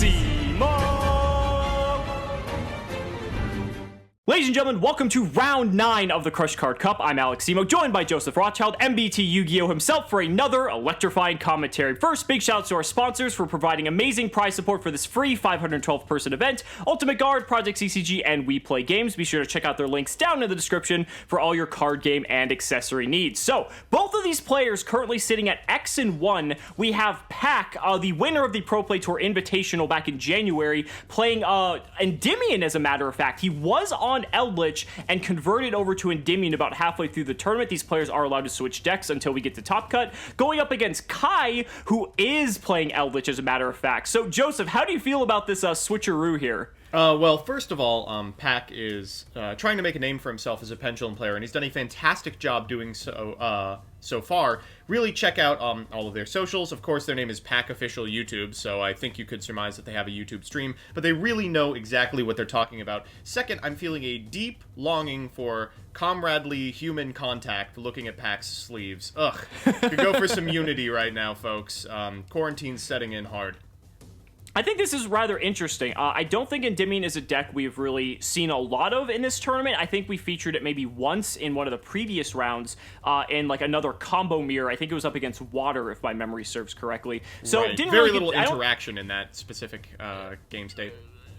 Aleximo! Ladies and gentlemen, welcome to round 9 of the Crush Card Cup. I'm Aleximo, joined by Joseph Rothschild, MBT Yu-Gi-Oh! Himself, for another electrifying commentary. First, big shout out to our sponsors for providing amazing prize support for this free 512-person event. Ultimate Guard, Project CCG, and We Play Games. Be sure to check out their links down in the description for all your card game and accessory needs. So, both of these players currently sitting at X and 1. We have Pak, the winner of the Pro Play Tour Invitational back in January, playing Endymion, as a matter of fact. He was on Eldlich and converted over to Endymion about halfway through the tournament. These players are allowed to switch decks until we get to Top Cut. Going up against Kai, who is playing Eldlich, as a matter of fact. So, Joseph, how do you feel about this switcheroo here? Well, first of all, Pak is trying to make a name for himself as a Pendulum player, and he's done a fantastic job doing so so far. Really check out all of their socials. Of course, their name is Pak Official YouTube, so I think you could surmise that they have a YouTube stream, but they really know exactly what they're talking about. Second, I'm feeling a deep longing for comradely human contact looking at Pak's sleeves. Ugh. Could go for some unity right now, folks. Quarantine's setting in hard. I think this is rather interesting. I don't think Endymion is a deck we've really seen a lot of in this tournament. I think we featured it maybe once in one of the previous rounds in like another combo mirror. I think it was up against Water, if my memory serves correctly. So right. Didn't very really little interaction in that specific game state.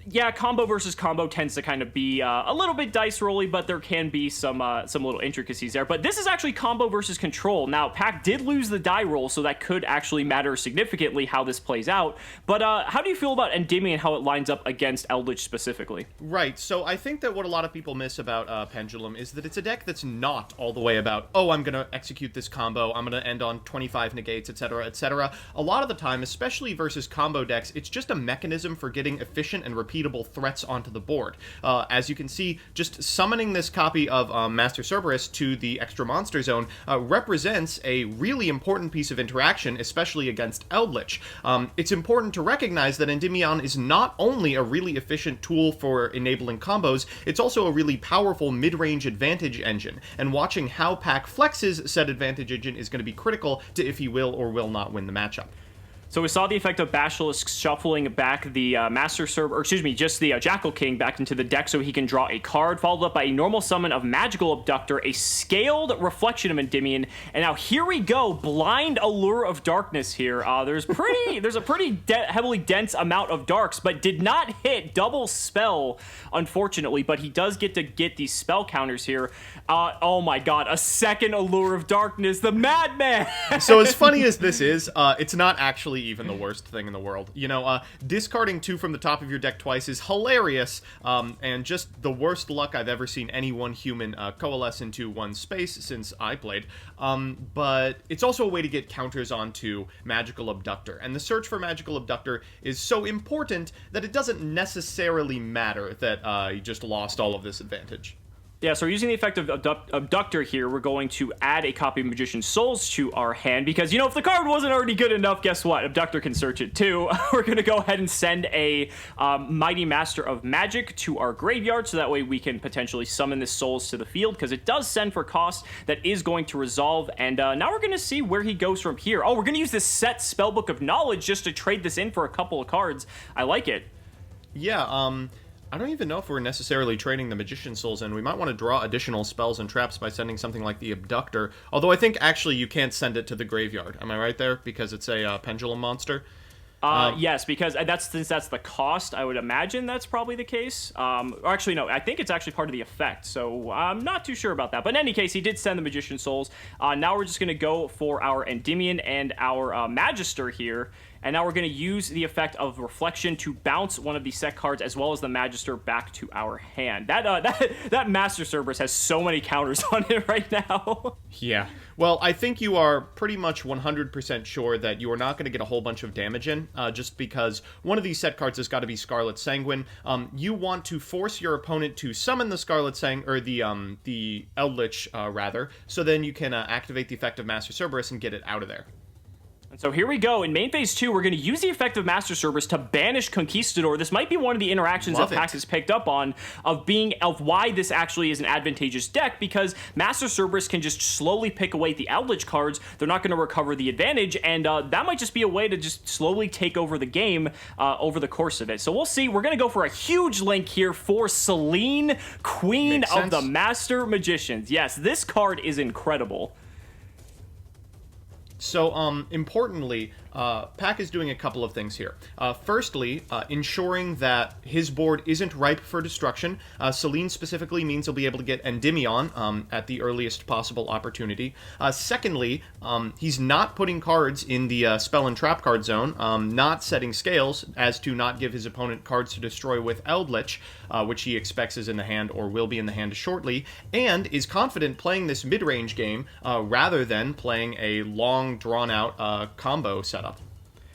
Yeah, combo versus combo tends to kind of be a little bit dice rolly, but there can be some little intricacies there. But this is actually combo versus control. Now, Pak did lose the die roll, so that could actually matter significantly how this plays out. But how do you feel about Endymion and how it lines up against Eldlich specifically? Right, so I think that what a lot of people miss about Pendulum is that it's a deck that's not all the way about, oh, I'm going to execute this combo, I'm going to end on 25 negates, etc., etc. A lot of the time, especially versus combo decks, it's just a mechanism for getting efficient and repeatable threats onto the board. As you can see, just summoning this copy of Master Cerberus to the extra monster zone represents a really important piece of interaction, especially against Eldlich. It's important to recognize that Endymion is not only a really efficient tool for enabling combos, it's also a really powerful mid-range advantage engine, and watching how Pak flexes said advantage engine is going to be critical to if he will or will not win the matchup. So we saw the effect of Basilisk shuffling back the Master Cerberus, or excuse me, just the Jackal King back into the deck so he can draw a card, followed up by a normal summon of Magical Abductor, a scaled reflection of Endymion, and now here we go, Blind Allure of Darkness here. There's a pretty heavily dense amount of darks, but did not hit double spell, unfortunately, but he does get to get these spell counters here. Oh my god, a second Allure of Darkness, the Madman! So as funny as this is, it's not actually even the worst thing in the world. You know, discarding 2 from the top of your deck twice is hilarious, and just the worst luck I've ever seen any one human coalesce into one space since I played. But it's also a way to get counters onto Magical Abductor, and the search for Magical Abductor is so important that it doesn't necessarily matter that you just lost all of this advantage. Yeah, so we're using the effect of Abductor here. We're going to add a copy of Magician's Souls to our hand because, you know, if the card wasn't already good enough, guess what? Abductor can search it too. We're going to go ahead and send a Mighty Master of Magic to our graveyard so that way we can potentially summon this Souls to the field because it does send for cost that is going to resolve. And now we're going to see where he goes from here. Oh, we're going to use this set Spellbook of Knowledge just to trade this in for a couple of cards. I like it. Yeah, I don't even know if we're necessarily trading the Magician's Souls in. We might want to draw additional spells and traps by sending something like the Abductor. Although I think actually you can't send it to the graveyard. Am I right there? Because it's a pendulum monster? Yes, because since that's the cost, I would imagine that's probably the case. Or actually, no, I think it's actually part of the effect, so I'm not too sure about that. But in any case, he did send the Magician's Souls. Now we're just going to go for our Endymion and our Magister here. And now we're going to use the effect of Reflection to bounce one of the set cards as well as the Magister back to our hand. That Master Cerberus has so many counters on it right now. Yeah. Well, I think you are pretty much 100% sure that you are not going to get a whole bunch of damage in, just because one of these set cards has got to be Scarlet Sanguine. You want to force your opponent to summon the Scarlet or the Eldlich, rather, so then you can activate the effect of Master Cerberus and get it out of there. So here we go. In main phase 2, we're going to use the effect of Master Cerberus to banish Conquistador. This might be one of the interactions that Pax has picked up on of why this actually is an advantageous deck, because Master Cerberus can just slowly pick away the Eldlich cards. They're not going to recover the advantage, and that might just be a way to just slowly take over the game over the course of it. So we'll see. We're going to go for a huge link here for Selene, Queen of the Master Magicians. Yes, this card is incredible. So, importantly, Pak is doing a couple of things here. Firstly, ensuring that his board isn't ripe for destruction. Selene specifically means he'll be able to get Endymion at the earliest possible opportunity. Secondly, he's not putting cards in the spell and trap card zone, not setting scales as to not give his opponent cards to destroy with Eldlich, which he expects is in the hand or will be in the hand shortly, and is confident playing this mid-range game rather than playing a long, drawn-out combo setup.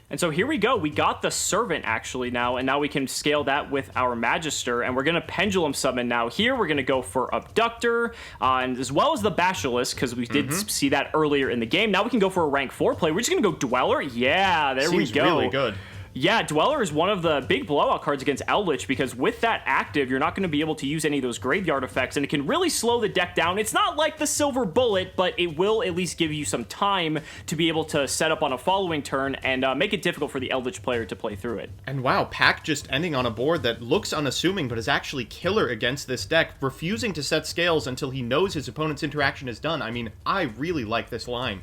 And so here we go. We got the Servant, actually, now, and now we can scale that with our Magister, and we're going to Pendulum Summon now. Here, we're going to go for Abductor, and as well as the Basilisk, because we did see that earlier in the game. Now we can go for a rank 4 play. We're just going to go Dweller. Yeah, there we go. Seems really good. Yeah, Dweller is one of the big blowout cards against Eldlich, because with that active, you're not going to be able to use any of those graveyard effects, and it can really slow the deck down. It's not like the Silver Bullet, but it will at least give you some time to be able to set up on a following turn and make it difficult for the Eldlich player to play through it. And wow, Pak just ending on a board that looks unassuming, but is actually killer against this deck, refusing to set scales until he knows his opponent's interaction is done. I mean, I really like this line.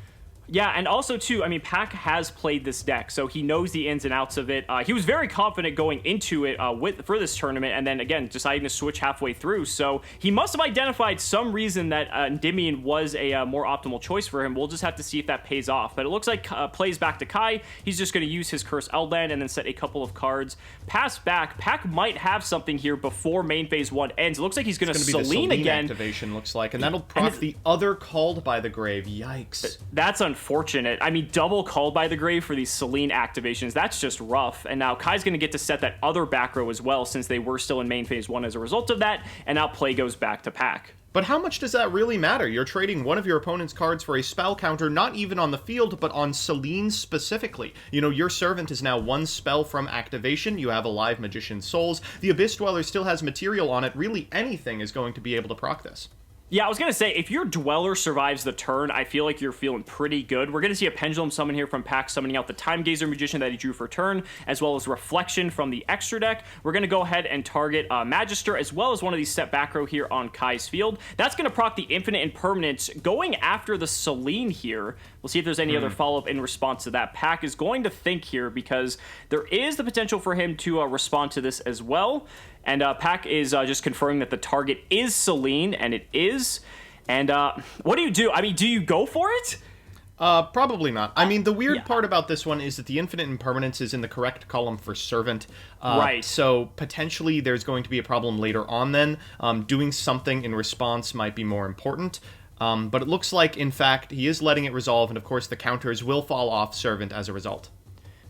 Yeah, and also, too, I mean, Pak has played this deck, so he knows the ins and outs of it. He was very confident going into it for this tournament, and then, again, deciding to switch halfway through. So he must have identified some reason that Endymion was a more optimal choice for him. We'll just have to see if that pays off. But it looks like plays back to Kai. He's just going to use his Curse Eldland and then set a couple of cards. Pass back. Pak might have something here before main phase 1 ends. It looks like he's going to Selene again. Activation looks like, and that'll proc the other Called by the Grave. Yikes. That's unfortunate. I mean, double Called by the Grave for these Selene activations, that's just rough. And now Kai's going to get to set that other back row as well, since they were still in main phase 1 as a result of that, and now play goes back to Pak. But how much does that really matter? You're trading one of your opponent's cards for a spell counter, not even on the field, but on Selene specifically. You know, your Servant is now one spell from activation. You have a live Magician's Souls. The Abyss Dweller still has material on it. Really, anything is going to be able to proc this. Yeah, I was going to say, if your Dweller survives the turn, I feel like you're feeling pretty good. We're going to see a Pendulum Summon here from Pak, summoning out the Time Gazer Magician that he drew for turn, as well as Reflection from the extra deck. We're going to go ahead and target Magister, as well as one of these set back row here on Kai's field. That's going to proc the Infinite Impermanence, going after the Selene here. We'll see if there's any other follow-up in response to that. Pak is going to think here, because there is the potential for him to respond to this as well. And Pak is just confirming that the target is Selene, and it is. And what do you do? I mean, do you go for it? Probably not. I mean, the weird part about this one is that the Infinite Impermanence is in the correct column for Servant. Right. So potentially there's going to be a problem later on then. Doing something in response might be more important. But it looks like, in fact, he is letting it resolve, and of course the counters will fall off Servant as a result.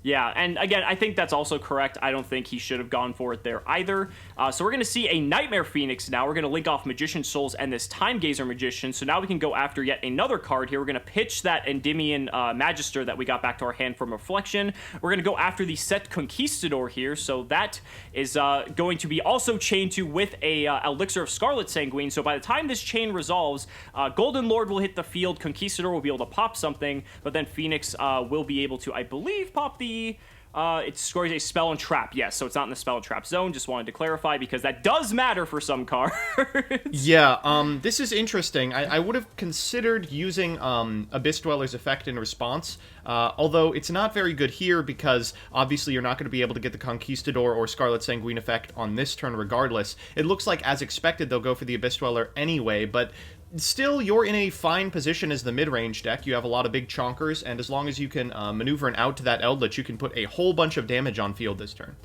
Yeah, and again, I think that's also correct. I don't think he should have gone for it there either. So we're going to see a Nightmare Phoenix now. We're going to link off Magician's Souls and this Time Gazer Magician. So now we can go after yet another card here. We're going to pitch that Endymion Magister that we got back to our hand from Reflection. We're going to go after the set Conquistador here. So that is going to be also chained to with a Elixir of Scarlet Sanguine. So by the time this chain resolves, Golden Lord will hit the field. Conquistador will be able to pop something. But then Phoenix will be able to, I believe, pop the it scores a spell and trap. Yes, so it's not in the spell and trap zone. Just wanted to clarify, because that does matter for some cards. Yeah, this is interesting. I would have considered using Abyss Dweller's effect in response, although it's not very good here, because obviously you're not going to be able to get the Conquistador or Scarlet Sanguine effect on this turn regardless. It looks like, as expected, they'll go for the Abyss Dweller anyway, but still, you're in a fine position as the mid-range deck. You have a lot of big chonkers, and as long as you can maneuver an out to that Eldlich, you can put a whole bunch of damage on field this turn.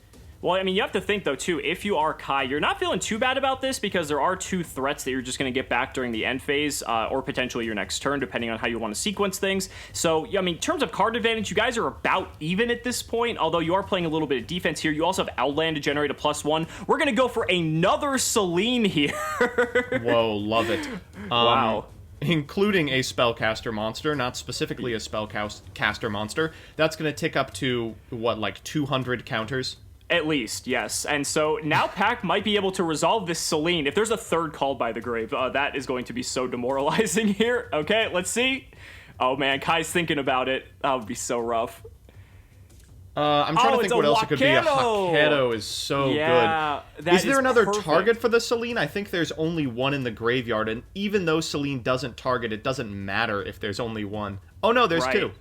Well, I mean, you have to think, though, too, if you are Kai, you're not feeling too bad about this, because there are two threats that you're just going to get back during the end phase, or potentially your next turn, depending on how you want to sequence things. So, I mean, in terms of card advantage, you guys are about even at this point, although you are playing a little bit of defense here. You also have Outland to generate a +1. We're going to go for another Selene here. Whoa, love it. Wow. including a spellcaster monster, not specifically a spellcaster monster. That's going to tick up to, what, like 200 counters? At least, yes. And so now Pak might be able to resolve this Selene. If there's a third called by the grave, that is going to be so demoralizing here. Okay, let's see. Oh man, Kai's thinking about it. That would be so rough. I'm trying to think what else it could be. A Haketo is so good. Is there another target for the Selene? I think there's only one in the graveyard, and even though Selene doesn't target, it doesn't matter if there's only one. Oh no, there's two.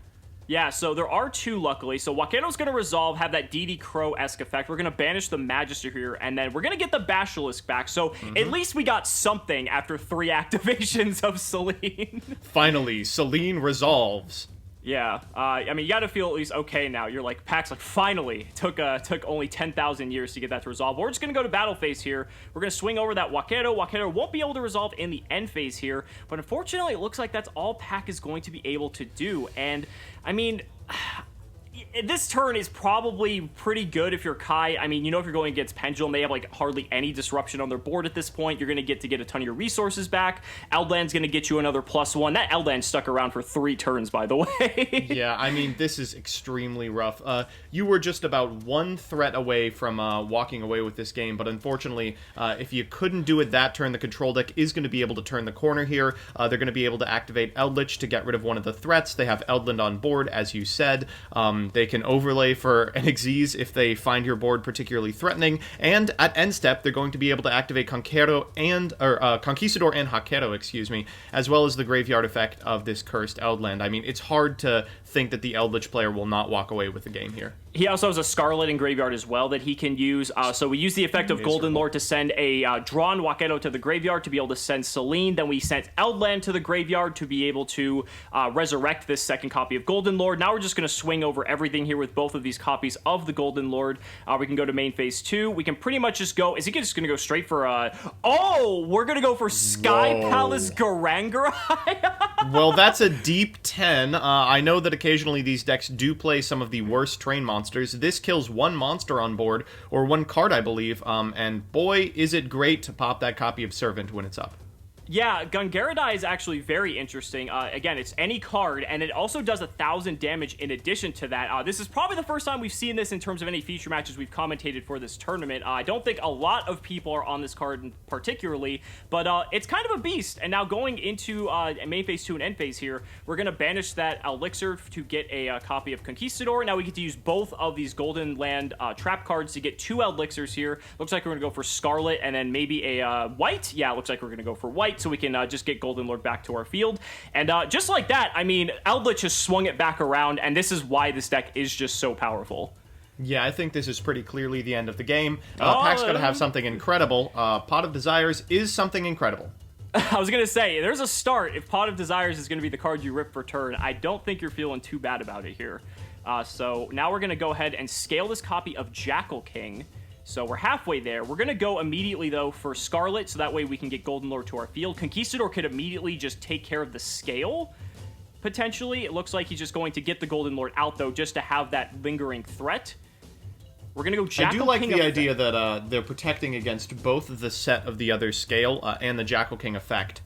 Yeah, so there are two, luckily. So Wakeno's going to resolve, have that DD Crow-esque effect. We're going to banish the Magister here, and then we're going to get the Basilisk back. So at least we got something after 3 activations of Selene. Finally, Selene resolves. Yeah, I mean, you gotta feel at least okay now. You're like, Pak's like, finally. Took only 10,000 years to get that to resolve. We're just gonna go to battle phase here. We're gonna swing over that Wakeno. Wakeno won't be able to resolve in the end phase here, but unfortunately, it looks like that's all Pak is going to be able to do. And, I mean, this turn is probably pretty good if you're Kai. I mean, you know, if you're going against Pendulum, they have like hardly any disruption on their board at this point. You're going to get a ton of your resources back. Eldland's going to get you another +1. That Eldland stuck around for 3 turns, by the way. Yeah, I mean, this is extremely rough. You were just about 1 threat away from walking away with this game, but unfortunately, if you couldn't do it that turn, the control deck is going to be able to turn the corner here. They're going to be able to activate Eldlich to get rid of one of the threats. They have Eldland on board, as you said. They can overlay for an Xyz if they find your board particularly threatening, and at end step, they're going to be able to activate Conquistador and Haketo, excuse me, as well as the graveyard effect of this cursed Eldland. I mean, it's hard to think that the Eldlich player will not walk away with the game here. He also has a Scarlet in graveyard as well that he can use. So we use the effect of Golden Lord to send a drawn Wakeno to the graveyard to be able to send Selene. Then we sent Eldland to the graveyard to be able to resurrect this second copy of Golden Lord. Now we're just going to swing over everything here with both of these copies of the Golden Lord. We can go to main phase 2. We can pretty much just go... Is he just going to go straight for... we're going to go for Sky Palace Garangarai. Well, that's a deep 10. I know that occasionally these decks do play some of the worst train monsters. This kills 1 monster on board, or 1 card, I believe, and boy, is it great to pop that copy of Servant when it's up. Yeah, Gungaradai is actually very interesting. Again, it's any card, and it also does 1,000 damage in addition to that. This is probably the first time we've seen this in terms of any feature matches we've commentated for this tournament. I don't think a lot of people are on this card particularly, but it's kind of a beast. And now going into main phase 2 and end phase here, we're going to banish that Elixir to get a copy of Conquistador. Now we get to use both of these Golden Land trap cards to get 2 Elixirs here. Looks like we're going to go for Scarlet and then maybe a white. Yeah, looks like we're going to go for white, so we can just get Golden Lord back to our field. And just like that, I mean, Eldlich has swung it back around, and this is why this deck is just so powerful. Yeah, I think this is pretty clearly the end of the game. Pak's going to have something incredible. Pot of Desires is something incredible. I was going to say, there's a start. If Pot of Desires is going to be the card you rip for turn, I don't think you're feeling too bad about it here. So now we're going to go ahead and scale this copy of Jackal King. So we're halfway there. We're going to go immediately, though, for Scarlet, so that way we can get Golden Lord to our field. Conquistador could immediately just take care of the scale, potentially. It looks like he's just going to get the Golden Lord out, though, just to have that lingering threat. We're going to go Jackal King. I do like the idea that they're protecting against both the set of the other scale and the Jackal King effect.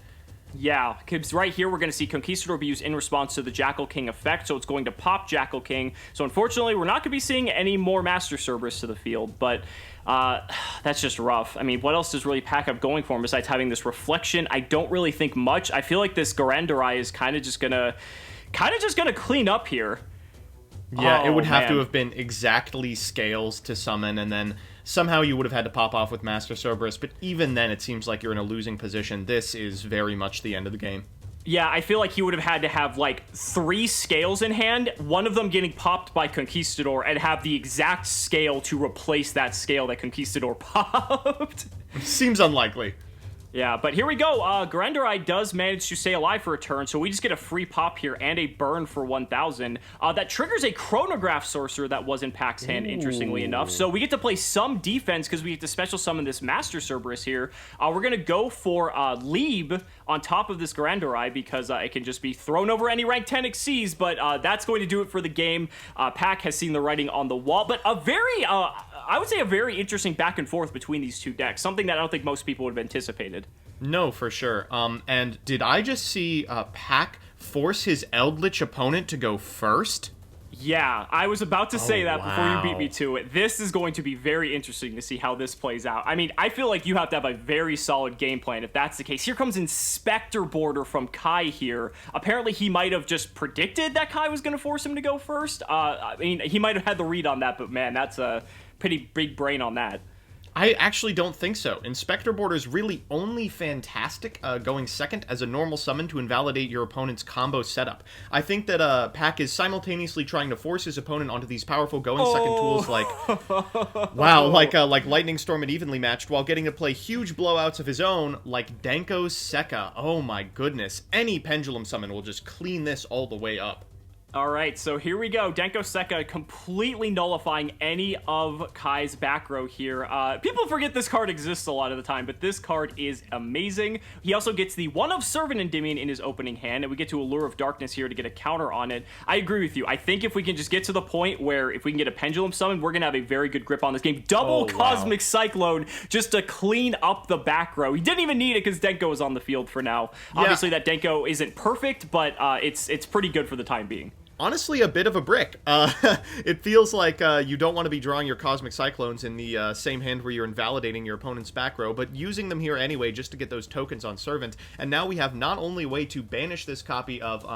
Yeah, because right here we're going to see Conquistador be used in response to the Jackal King effect, so it's going to pop Jackal King. So unfortunately, we're not going to be seeing any more Master Cerberus to the field, but that's just rough. I mean, what else does really Pak up going for him besides having this Reflection? I don't really think much. I feel like this Garandarai is kind of just going to clean up here. Yeah, it would have to have been exactly scales to summon, and then somehow you would have had to pop off with Master Cerberus, but even then it seems like you're in a losing position. This is very much the end of the game. Yeah, I feel like he would have had to have, like, 3 scales in hand, one of them getting popped by Conquistador, and have the exact scale to replace that scale that Conquistador popped. Seems unlikely. Yeah, but here we go. Garandarai does manage to stay alive for a turn, so we just get a free pop here and a burn for 1,000. That triggers a Chronograph Sorcerer that was in Pak's hand, interestingly enough. So we get to play some defense because we get to special summon this Master Cerberus here. We're going to go for Lieb on top of this Garandarai because it can just be thrown over any rank 10 Xyz, but that's going to do it for the game. Pak has seen the writing on the wall, but a very... I would say a very interesting back and forth between these two decks, something that I don't think most people would have anticipated. No, for sure. And did I just see Pak force his Eldlich opponent to go first? Yeah, I was about to say that before you beat me wow. to it. This is going to be very interesting to see how this plays out. I mean, I feel like you have to have a very solid game plan if that's the case. Here comes Inspector Border from Kai here. Apparently, he might have just predicted that Kai was going to force him to go first. I mean, he might have had the read on that, but man, that's a pretty big brain on that. I actually don't think so. Inspector Border's really only fantastic going second as a normal summon to invalidate your opponent's combo setup. I think that Pak is simultaneously trying to force his opponent onto these powerful going second tools like Lightning Storm and Evenly Matched, while getting to play huge blowouts of his own like Denko Sekka. Oh my goodness. Any Pendulum summon will just clean this all the way up. All right, so here we go. Denko Sekka completely nullifying any of Kai's back row here. People forget this card exists a lot of the time, but this card is amazing. He also gets the One of Servant Endymion in his opening hand, and we get to Allure of Darkness here to get a counter on it. I agree with you. I think if we can just get to the point where if we can get a Pendulum summon, we're going to have a very good grip on this game. Double Cosmic Cyclone just to clean up the back row. He didn't even need it because Denko is on the field for now. Yeah. Obviously, that Denko isn't perfect, but it's pretty good for the time being. Honestly, a bit of a brick. It feels like you don't want to be drawing your Cosmic Cyclones in the same hand where you're invalidating your opponent's back row, but using them here anyway just to get those tokens on Servant. And now we have not only a way to banish this copy of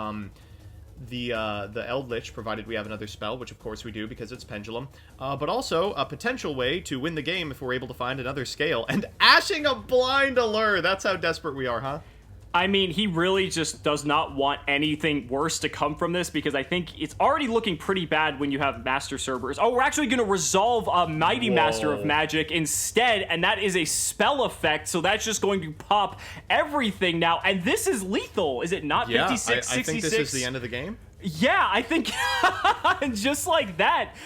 the Eldlich, provided we have another spell, which of course we do because it's Pendulum, but also a potential way to win the game if we're able to find another scale. And ashing a blind Allure! That's how desperate we are, huh? I mean, he really just does not want anything worse to come from this because I think it's already looking pretty bad when you have Master Cerberus. Oh, we're actually going to resolve a Mighty Master of Magic instead, and that is a spell effect, so that's just going to pop everything now. And this is lethal, is it not? Yeah, 56, 66? I think this is the end of the game. Yeah, I think just like that,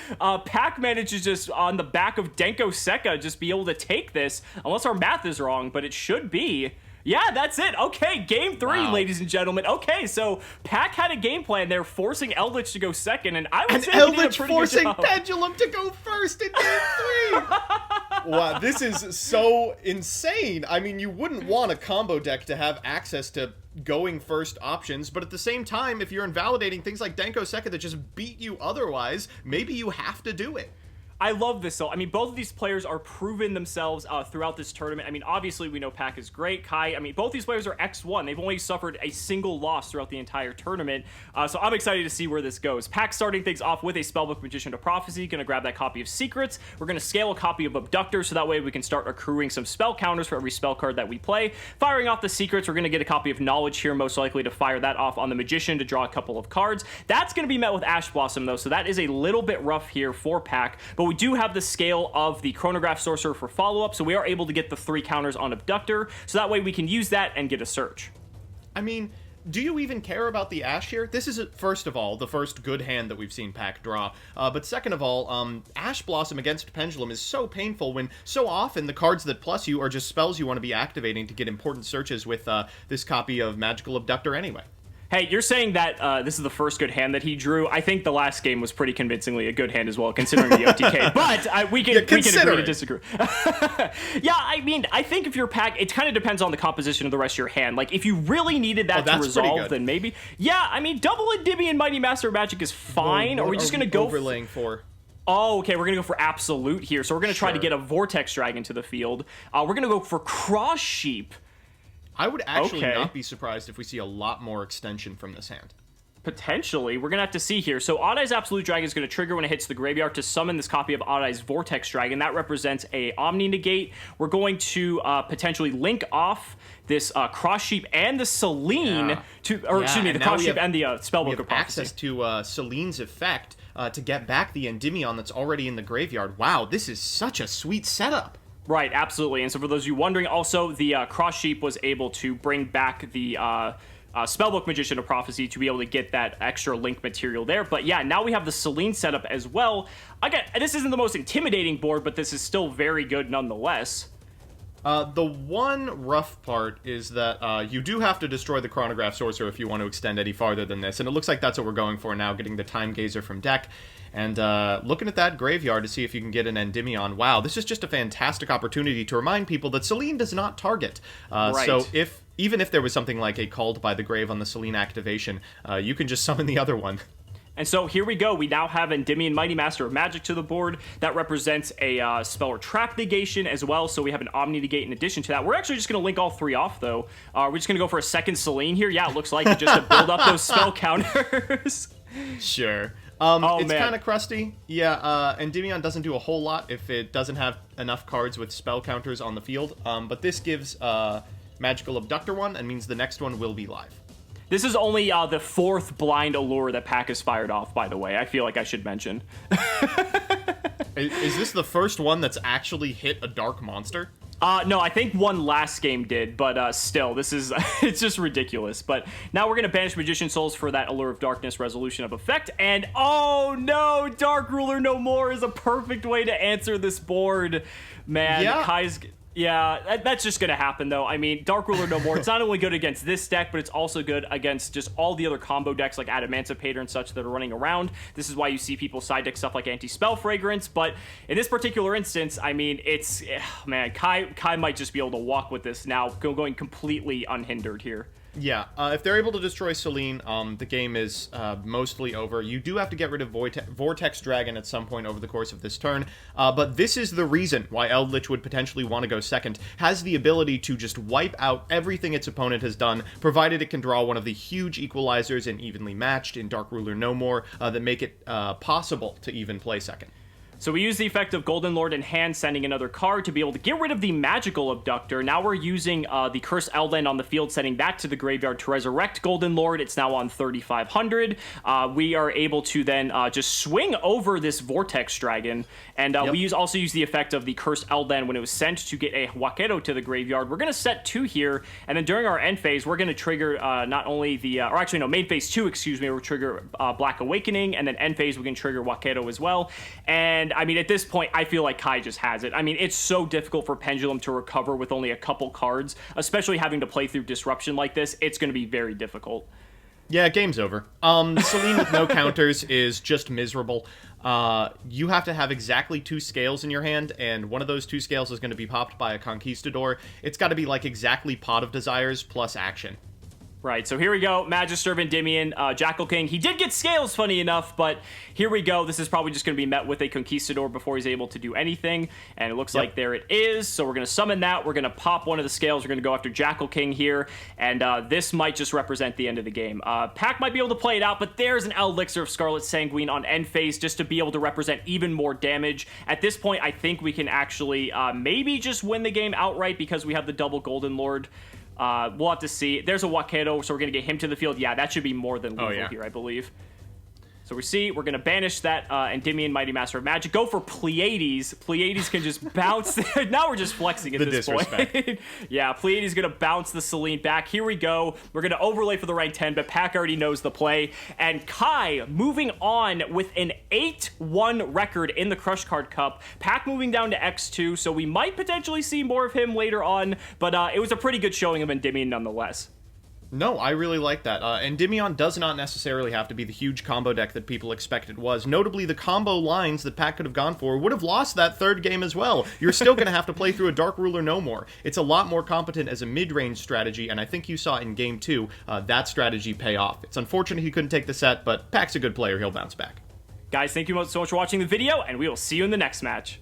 Pak manages just on the back of Denko Sekka just be able to take this, unless our math is wrong, but it should be. Yeah, that's it. Okay, game 3, wow. Ladies and gentlemen. Okay, so Pak had a game plan there, forcing Eldlich to go second, and I would say Eldlich he did a pretty forcing good job. Pendulum to go first in game 3! Wow, this is so insane. I mean, you wouldn't want a combo deck to have access to going first options, but at the same time, if you're invalidating things like Denko Sekka that just beat you otherwise, maybe you have to do it. I love this, though. I mean, both of these players are proven themselves throughout this tournament. I mean, obviously, we know Pak is great. Kai, I mean, both these players are X1. They've only suffered a single loss throughout the entire tournament. So I'm excited to see where this goes. Pak starting things off with a Spellbook Magician to Prophecy. Going to grab that copy of Secrets. We're going to scale a copy of Abductor, so that way we can start accruing some spell counters for every spell card that we play. Firing off the Secrets, we're going to get a copy of Knowledge here, most likely to fire that off on the Magician to draw a couple of cards. That's going to be met with Ash Blossom, though, so that is a little bit rough here for Pak. But we do have the scale of the Chronograph Sorcerer for follow-up, so we are able to get the 3 counters on Abductor, so that way we can use that and get a search. I mean, do you even care about the Ash here? This is, first of all, the first good hand that we've seen Pak draw, but second of all, Ash Blossom against Pendulum is so painful when so often the cards that plus you are just spells you want to be activating to get important searches with this copy of Magical Abductor anyway. Hey, you're saying that this is the first good hand that he drew. I think the last game was pretty convincingly a good hand as well, considering the OTK. But we can agree to disagree. Yeah, I mean, I think if you're Pak, it kind of depends on the composition of the rest of your hand. Like, if you really needed that to resolve, then maybe. Yeah, I mean, double Endymion Mighty Master of Magic is fine. Are we just going to go overlaying for? Oh, okay, we're going to go for Absolute here. So we're going to try to get a Vortex Dragon to the field. We're going to go for Cross Sheep. I would actually not be surprised if we see a lot more extension from this hand. Potentially. We're going to have to see here. So Odd Eye's Absolute Dragon is going to trigger when it hits the graveyard to summon this copy of Odd Eye's Vortex Dragon. That represents a Omni Negate. We're going to potentially link off this Cross Sheep and the Selene excuse me, the Cross Sheep and the Spellbook of Prophecy. Access to Selene's effect to get back the Endymion that's already in the graveyard. Wow, this is such a sweet setup. Right, absolutely. And so for those of you wondering, also, the Cross Sheep was able to bring back the Spellbook Magician of Prophecy to be able to get that extra link material there. But yeah, now we have the Selene setup as well. Again, this isn't the most intimidating board, but this is still very good nonetheless. The one rough part is that you do have to destroy the Chronograph Sorcerer if you want to extend any farther than this, and it looks like that's what we're going for now, getting the Time Gazer from deck. And looking at that graveyard to see if you can get an Endymion. Wow, this is just a fantastic opportunity to remind people that Selene does not target. Right. So even if there was something like a Called by the Grave on the Selene activation, you can just summon the other one. And so here we go. We now have Endymion, Mighty Master of Magic to the board. That represents a spell or trap negation as well. So we have an Omni negate in addition to that. We're actually just going to link all three off, though. We're just going to go for a second Selene here. Yeah, it looks like it just to build up those spell counters. Sure. Oh, it's man. kind of crusty. Yeah, Endymion doesn't do a whole lot if it doesn't have enough cards with spell counters on the field. But this gives Magical Abductor one and means the next one will be live. This is only the fourth blind allure that Pak has fired off, by the way. I feel like I should mention. Is this the first one that's actually hit a dark monster? No, I think one last game did, but still, this is, it's just ridiculous. But now we're going to banish Magician Souls for that Allure of Darkness resolution of effect, and oh no, Dark Ruler No More is a perfect way to answer this board. Man, Yeah. Kai's... Yeah, that's just going to happen, though. I mean, Dark Ruler No More, it's not only good against this deck, but it's also good against just all the other combo decks like Adamancipator and such that are running around. This is why you see people side deck stuff like Anti-Spell Fragrance, but in this particular instance, I mean, it's... Man, Kai might just be able to walk with this now, going completely unhindered here. Yeah, if they're able to destroy Selene, the game is mostly over. You do have to get rid of Vortex Dragon at some point over the course of this turn, but this is the reason why Eldlich would potentially want to go second. Has the ability to just wipe out everything its opponent has done, provided it can draw one of the huge equalizers and evenly matched in Dark Ruler No More that make it possible to even play second. So we use the effect of Golden Lord in hand, sending another card to be able to get rid of the Magical Abductor. Now we're using the Cursed Eldland on the field, sending that to the graveyard to resurrect Golden Lord. It's now on 3,500. We are able to then just swing over this Vortex Dragon, and we also use the effect of the Cursed Eldland when it was sent to get a Wakedo to the graveyard. We're going to set 2 here, and then during our end phase, we're going to trigger not only the, or actually no, main phase 2, excuse me, we'll trigger Black Awakening, and then end phase we can trigger Wakedo as well. And I mean, at this point, I feel like Kai just has it. I mean, it's so difficult for Pendulum to recover with only a couple cards, especially having to play through Disruption like this. It's going to be very difficult. Yeah, game's over. Selene with no counters is just miserable. You have to have exactly 2 scales in your hand, and one of those 2 scales is going to be popped by a Conquistador. It's got to be like exactly Pot of Desires plus action. Right, so here we go. Magister of Endymion, Jackal King. He did get scales, funny enough, but here we go. This is probably just going to be met with a Conquistador before he's able to do anything, and it looks like there it is. So we're going to summon that. We're going to pop one of the scales. We're going to go after Jackal King here, and this might just represent the end of the game. Pak might be able to play it out, but there's an Elixir of Scarlet Sanguine on end phase just to be able to represent even more damage. At this point, I think we can actually maybe just win the game outright because we have the double Golden Lord. We'll have to see. There's a Wakedo, so we're going to get him to the field. Yeah, that should be more than lethal here, I believe. So we're going to banish that Endymion, Mighty Master of Magic. Go for Pleiades. Pleiades can just bounce. Now we're just flexing at this point. Yeah, Pleiades going to bounce the Selene back. Here we go. We're going to overlay for the rank 10, but Pak already knows the play. And Kai moving on with an 8-1 record in the Crush Card Cup. Pak moving down to X2, so we might potentially see more of him later on, but it was a pretty good showing of Endymion nonetheless. No, I really like that. Endymion does not necessarily have to be the huge combo deck that people expect it was. Notably, the combo lines that Pak could have gone for would have lost that third game as well. You're still going to have to play through a Dark Ruler No More. It's a lot more competent as a mid-range strategy, and I think you saw in Game 2 that strategy pay off. It's unfortunate he couldn't take the set, but Pak's a good player. He'll bounce back. Guys, thank you so much for watching the video, and we will see you in the next match.